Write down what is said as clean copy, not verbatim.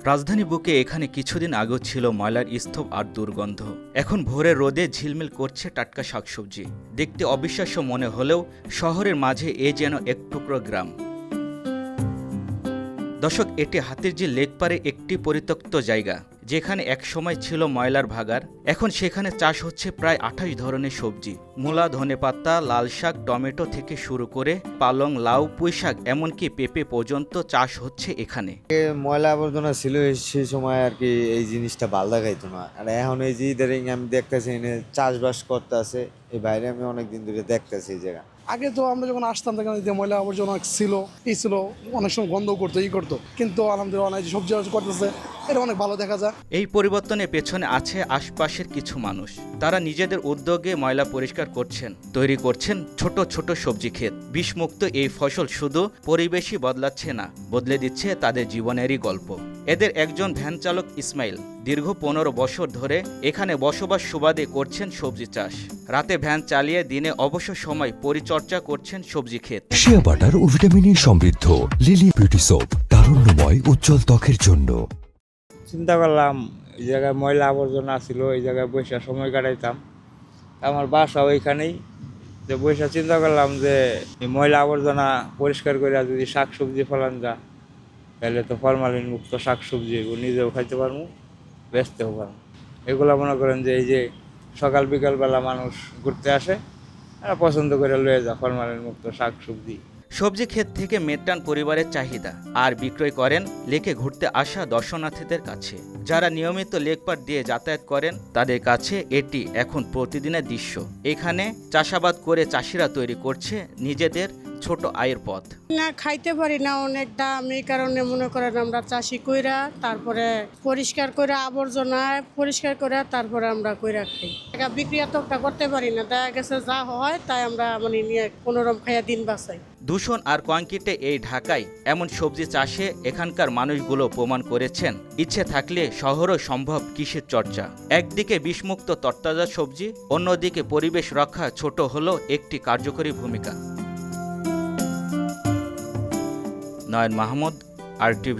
রাজধানী বুকে এখানে কিছুদিন আগেও ছিল ময়লার স্তূপ আর দুর্গন্ধ। এখন ভোরের রোদে ঝিলমিল করছে টাটকা শাকসবজি। দেখতে অবিশ্বাস্য মনে হলেও শহরের মাঝে এ যেন এক টুকরো গ্রাম। দর্শক, এটি হাতিরঝিল লেকপারে একটি পরিত্যক্ত জায়গা, যেখানে একসময় ছিল ময়লার ভাগার। এখন সেখানে চাষ হচ্ছে প্রায় 28 ধরনের সবজি। মূলা, ধনেপাতা, লাল শাক, টমেটো থেকে শুরু করে পালং, লাউ, পুঁইশাক, এমনকি পেঁপে পর্যন্ত চাষ হচ্ছে এখানে। ময়লা আবর্জনা ছিল সেই সময় আর কি, এই জিনিসটা ভালো দেখাইতো না। আর এখন এই যে ইদারিং আমি দেখতেছি চাষবাস করতে আছে এই বাইরে, আমি অনেকদিন ধরে দেখতেছি এই জায়গা। আগে তো আমরা যখন আসতাম তখন যে ময়লা আবর্জনা ছিল অনেক সময় গন্ধ করতো করতো, কিন্তু আলহামদুলিল্লাহ অনেক সবজি চাষ করতেছে, এটা অনেক ভালো দেখা যায়। এই পরিবর্তনের পেছনে আছে আশপাশের কিছু মানুষ। তারা নিজেদের উদ্যোগে ময়লা পরিষ্কার করছেন, তৈরি করছেন ছোট ছোট সবজি ক্ষেত। বিষমুক্ত এই ফসল শুধু পরিবেশই বদলাচ্ছে না, বদলে দিচ্ছে তাদের জীবনেরই গল্প। এদের একজন ভ্যান চালক ইসমাইল দীর্ঘ 15 বছর ধরে এখানে বসবাস সুবাদে করছেন সবজি চাষ। রাতে ভ্যান চালিয়ে দিনে অবসর সময় পরিচর্যা করছেন সবজি ক্ষেত। শিয়া বাটার ও ভিটামিনে সমৃদ্ধ লিলি বিউটি সোপ, তারুণ্যময় উজ্জ্বল ত্বকের জন্য। চিন্তা করলাম এই জায়গায় ময়লা আবর্জনা ছিল, এই জায়গায় বৈশা সময় কাটাইতাম। আমার বাসা ওইখানেই, যে বৈশা চিন্তা করলাম যে এই ময়লা আবর্জনা পরিষ্কার করে যদি শাক সবজি ফলান যা, তাহলে তো ফরমালিন মুক্ত শাক সবজি এগুলো নিজেও খাইতে পারবো, বেচতেও পারবো। এগুলো মনে করেন যে এই যে সকাল বিকালবেলা মানুষ ঘুরতে আসে, এরা পছন্দ করে লয়ে যায় ফরমালিন মুক্ত শাক সবজি। সবজি ক্ষেত থেকে মেটান পরিবারের চাহিদা, আর বিক্রয় করেন লেকে ঘুরতে আসা দর্শনার্থীদের কাছে। যারা নিয়মিত লেকপাড় দিয়ে যাতায়াত করেন তাদের কাছে এটি এখন প্রতিদিনের দৃশ্য। এখানে চাষাবাদ করে চাষিরা তৈরি করছে নিজেদের ছোট আয়ের পথ। না খাইতে পারি না, অনেক দাম। এই কারণে মনে করেন আমরা চাষি কইরা তারপরে পরিষ্কার করে আবর্জনা পরিষ্কার করে তারপরে আমরা কইরা খাই। টাকা বিক্রি এতটা করতে পারি না, দেখা গেছে যা হয় তাই আমরা মানে নিয়ে কোনোরকম খাইয়া দিন বাঁচাই। দূষণ আর কংক্রিটে এই ঢাকায় এমন সবজি চাষে এখানকার মানুষগুলো প্রমাণ করেছেন ইচ্ছে থাকলে শহরও সম্ভব কৃষির চর্চা। একদিকে বিষমুক্ত তরতাজা সবজি, অন্যদিকে পরিবেশ রক্ষা ছোট হলেও একটি কার্যকরী ভূমিকা। নয়ন মাহমুদ, RTV।